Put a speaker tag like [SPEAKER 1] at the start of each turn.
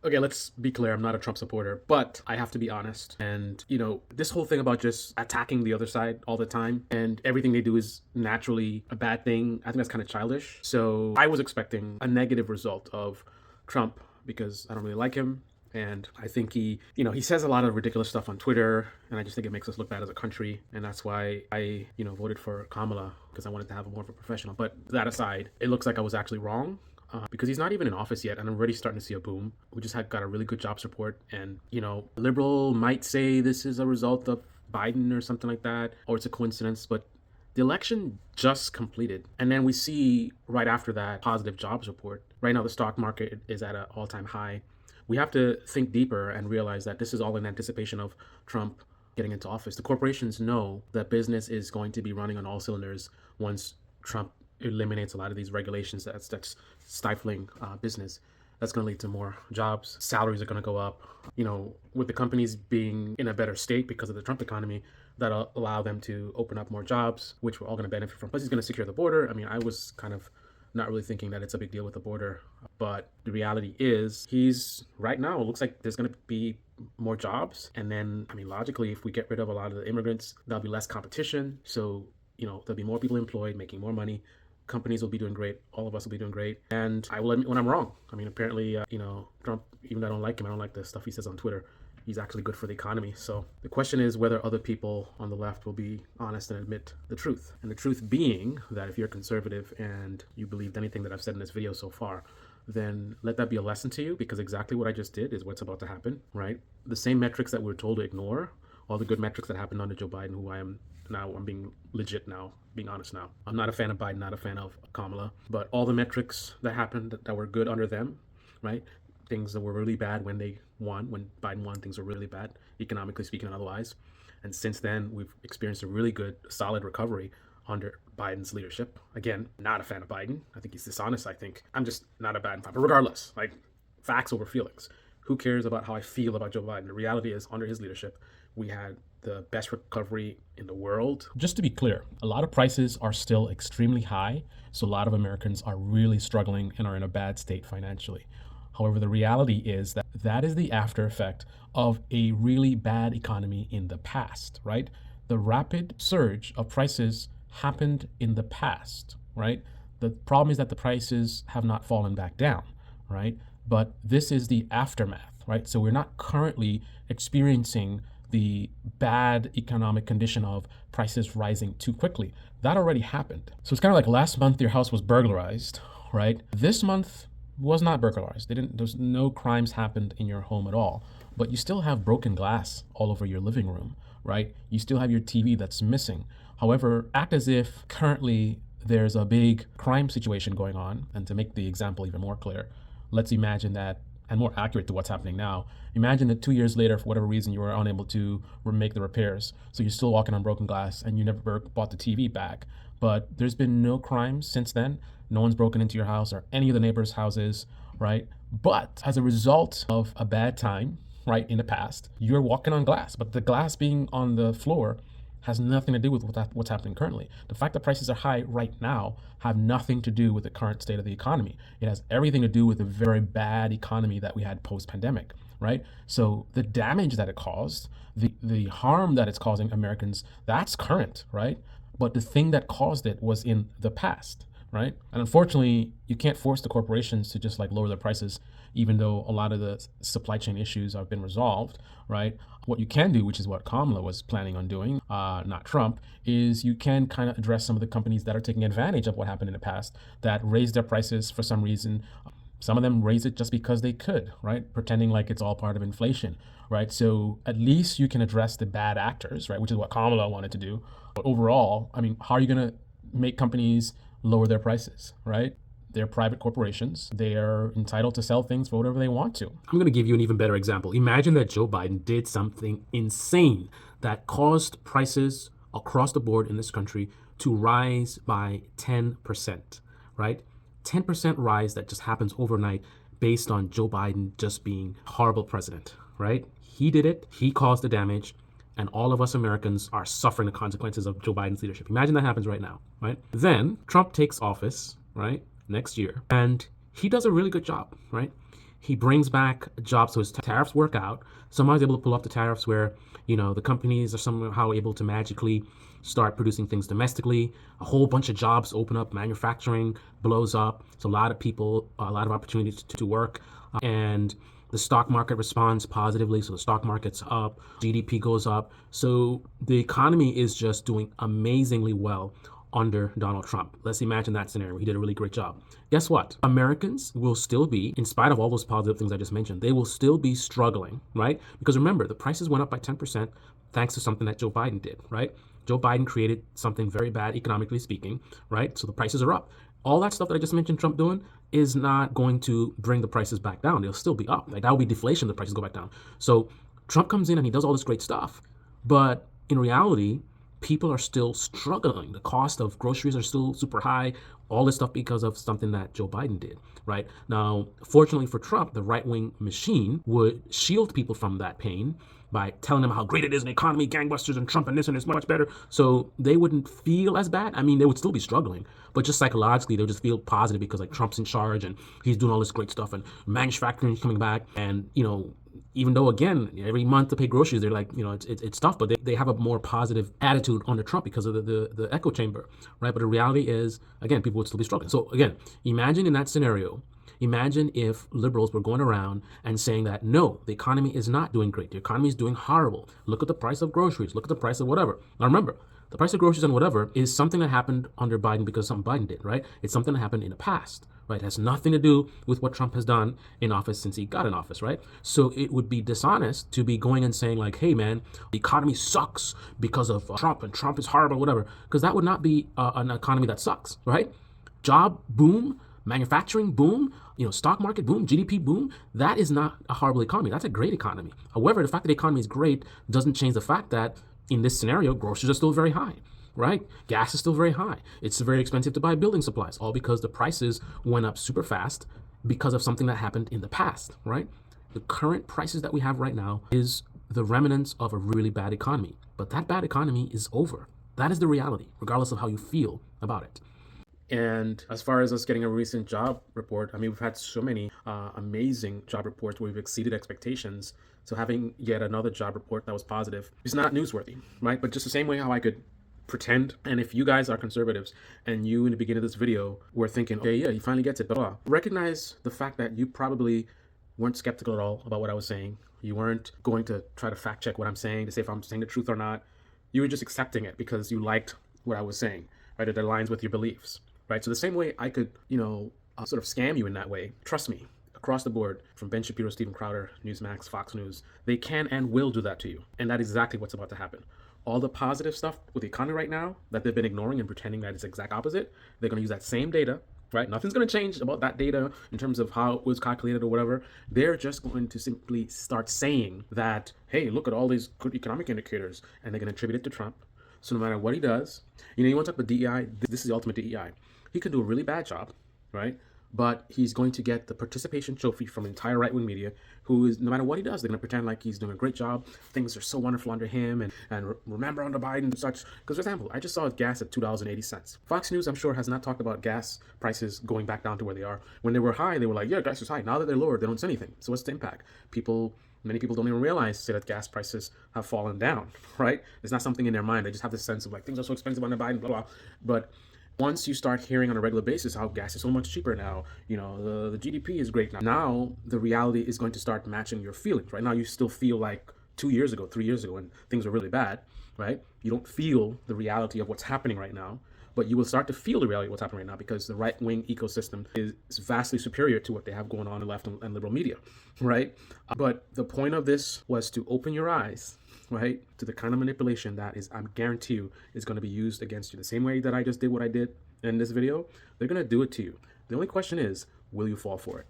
[SPEAKER 1] Okay, let's be clear. I'm not a Trump supporter, but I have to be honest. And, this whole thing about just attacking the other side all the time and everything they do is naturally a bad thing, I think that's kind of childish. So I was expecting a negative result of Trump because I don't really like him. And I think he says a lot of ridiculous stuff on Twitter, and I just think it makes us look bad as a country. And that's why I, voted for Kamala because I wanted to have more of a professional. But that aside, it looks like I was actually wrong because he's not even in office yet, and I'm already starting to see a boom. We just got a really good jobs report, and liberal might say this is a result of Biden or something like that, or it's a coincidence, but the election just completed, and then we see right after that positive jobs report. Right now, the stock market is at an all-time high. We have to think deeper and realize that this is all in anticipation of Trump getting into office. The corporations know that business is going to be running on all cylinders once Trump eliminates a lot of these regulations that's stifling business. That's going to lead to more jobs. Salaries are going to go up. With the companies being in a better state because of the Trump economy, that'll allow them to open up more jobs, which we're all going to benefit from. Plus, he's going to secure the border. I mean, I was kind of not really thinking that it's a big deal with the border, but the reality is he's right now, it looks like there's going to be more jobs. And then, I mean, logically, if we get rid of a lot of the immigrants, there'll be less competition. So, there'll be more people employed, making more money. Companies will be doing great. All of us will be doing great. And I will admit when I'm wrong. I mean, apparently, Trump, even though I don't like him, I don't like the stuff he says on Twitter, he's actually good for the economy. So the question is whether other people on the left will be honest and admit the truth. And the truth being that if you're conservative and you believed anything that I've said in this video so far, then let that be a lesson to you, because exactly what I just did is what's about to happen, right? The same metrics that we're told to ignore, all the good metrics that happened under Joe Biden, who I am now, I'm being legit now, being honest now. I'm not a fan of Biden, not a fan of Kamala, but all the metrics that happened that were good under them, right? Things that were really bad when they won, when Biden won, things were really bad, economically speaking and otherwise. And since then, we've experienced a really good, solid recovery under Biden's leadership. Again, not a fan of Biden. I think he's dishonest, I think. I'm just not a Biden fan. But regardless, like, facts over feelings. Who cares about how I feel about Joe Biden? The reality is, under his leadership, we had the best recovery in the world. Just to be clear, a lot of prices are still extremely high, so a lot of Americans are really struggling and are in a bad state financially. However, the reality is that that is the after effect of a really bad economy in the past, right? The rapid surge of prices happened in the past, right? The problem is that the prices have not fallen back down, right? But this is the aftermath, right? So we're not currently experiencing the bad economic condition of prices rising too quickly. That already happened. So it's kind of like last month your house was burglarized, right? This month was not burglarized. There's no crimes happened in your home at all, but you still have broken glass all over your living room, right? You still have your TV that's missing. However, act as if currently there's a big crime situation going on. And to make the example even more clear, let's imagine that, and more accurate to what's happening now, imagine that 2 years later, for whatever reason, you were unable to make the repairs. So you're still walking on broken glass and you never bought the TV back. But there's been no crimes since then. No one's broken into your house or any of the neighbors' houses, right? But as a result of a bad time, right, in the past, you're walking on glass. But the glass being on the floor has nothing to do with what's happening currently. The fact that prices are high right now have nothing to do with the current state of the economy. It has everything to do with the very bad economy that we had post-pandemic, right? So the damage that it caused, the harm that it's causing Americans, that's current, right? But the thing that caused it was in the past, right? And unfortunately, you can't force the corporations to just like lower their prices, even though a lot of the supply chain issues have been resolved, right? What you can do, which is what Kamala was planning on doing, not Trump, is you can kind of address some of the companies that are taking advantage of what happened in the past, that raised their prices for some reason. Some of them raise it just because they could, right? Pretending like it's all part of inflation, right? So at least you can address the bad actors, right? Which is what Kamala wanted to do. But overall, I mean, how are you going to make companies lower their prices, right? They're private corporations. They are entitled to sell things for whatever they want to. I'm going to give you an even better example. Imagine that Joe Biden did something insane that caused prices across the board in this country to rise by 10%, right? 10% rise that just happens overnight based on Joe Biden just being a horrible president, right? He did it. He caused the damage. And all of us Americans are suffering the consequences of Joe Biden's leadership. Imagine that happens right now, right? Then Trump takes office, right, next year, and he does a really good job, right? He brings back jobs, so his tariffs work out. Somehow he's able to pull off the tariffs where, the companies are somehow able to magically start producing things domestically. A whole bunch of jobs open up, manufacturing blows up. So a lot of people, a lot of opportunities to work. And the stock market responds positively. So the stock market's up, GDP goes up. So the economy is just doing amazingly well under Donald Trump. Let's imagine that scenario. He did a really great job. Guess what? Americans will still be, in spite of all those positive things I just mentioned, they will still be struggling, right? Because remember, the prices went up by 10% thanks to something that Joe Biden did, right? Joe Biden created something very bad economically speaking, right? So the prices are up. All that stuff that I just mentioned Trump doing is not going to bring the prices back down. They'll still be up. Like that will be deflation, the prices go back down. So Trump comes in and he does all this great stuff. But in reality, people are still struggling. The cost of groceries are still super high. All this stuff because of something that Joe Biden did, right? Now, fortunately for Trump, the right-wing machine would shield people from that pain by telling them how great it is in the economy, gangbusters, and Trump and this and it's much better. So they wouldn't feel as bad. I mean, they would still be struggling, but just psychologically, they'll just feel positive because like Trump's in charge and he's doing all this great stuff and manufacturing is coming back. And, even though again, every month to pay groceries, they're like, it's tough, but they have a more positive attitude under Trump because of the echo chamber, right? But the reality is, again, people would still be struggling. So again, imagine in that scenario, imagine if liberals were going around and saying that, no, the economy is not doing great. The economy is doing horrible. Look at the price of groceries. Look at the price of whatever. Now remember, the price of groceries and whatever is something that happened under Biden because something Biden did, right? It's something that happened in the past, right? It has nothing to do with what Trump has done in office since he got in office, right? So it would be dishonest to be going and saying like, hey man, the economy sucks because of Trump and Trump is horrible, whatever, because that would not be an economy that sucks, right? Job boom, manufacturing boom, stock market boom, GDP boom. That is not a horrible economy. That's a great economy. However, the fact that the economy is great doesn't change the fact that in this scenario, groceries are still very high, right? Gas is still very high. It's very expensive to buy building supplies, all because the prices went up super fast because of something that happened in the past, right? The current prices that we have right now is the remnants of a really bad economy. But that bad economy is over. That is the reality, regardless of how you feel about it. And as far as us getting a recent job report, I mean, we've had so many amazing job reports where we've exceeded expectations. So having yet another job report that was positive is not newsworthy, right? But just the same way how I could pretend, and if you guys are conservatives and you in the beginning of this video were thinking, okay, yeah, he finally gets it, blah, blah, recognize the fact that you probably weren't skeptical at all about what I was saying. You weren't going to try to fact check what I'm saying to say if I'm saying the truth or not. You were just accepting it because you liked what I was saying, right? It aligns with your beliefs. Right, so the same way I could, sort of scam you in that way. Trust me, across the board, from Ben Shapiro, Steven Crowder, Newsmax, Fox News, they can and will do that to you, and that is exactly what's about to happen. All the positive stuff with the economy right now that they've been ignoring and pretending that it's the exact opposite, they're going to use that same data. Right, nothing's going to change about that data in terms of how it was calculated or whatever. They're just going to simply start saying that, hey, look at all these good economic indicators, and they're going to attribute it to Trump. So no matter what he does, you want to talk about DEI? This is the ultimate DEI. He could do a really bad job, right? But he's going to get the participation trophy from the entire right-wing media, who is, no matter what he does, they're going to pretend like he's doing a great job. Things are so wonderful under him, and remember under Biden and such. Because, for example, I just saw gas at $2.80. Fox News, I'm sure, has not talked about gas prices going back down to where they are. When they were high, they were like, yeah, gas is high. Now that they're lower, they don't say anything. So what's the impact? Many people don't even realize that gas prices have fallen down, right? It's not something in their mind. They just have this sense of like, things are so expensive under Biden, blah, blah. But once you start hearing on a regular basis how gas is so much cheaper now, the GDP is great now. Now the reality is going to start matching your feelings. Right now you still feel like 2 years ago, 3 years ago when things were really bad, right? You don't feel the reality of what's happening right now, but you will start to feel the reality of what's happening right now because the right-wing ecosystem is vastly superior to what they have going on in left and liberal media, right? But the point of this was to open your eyes, right, to the kind of manipulation that is, I guarantee you, is going to be used against you. The same way that I just did what I did in this video, they're going to do it to you. The only question is, will you fall for it?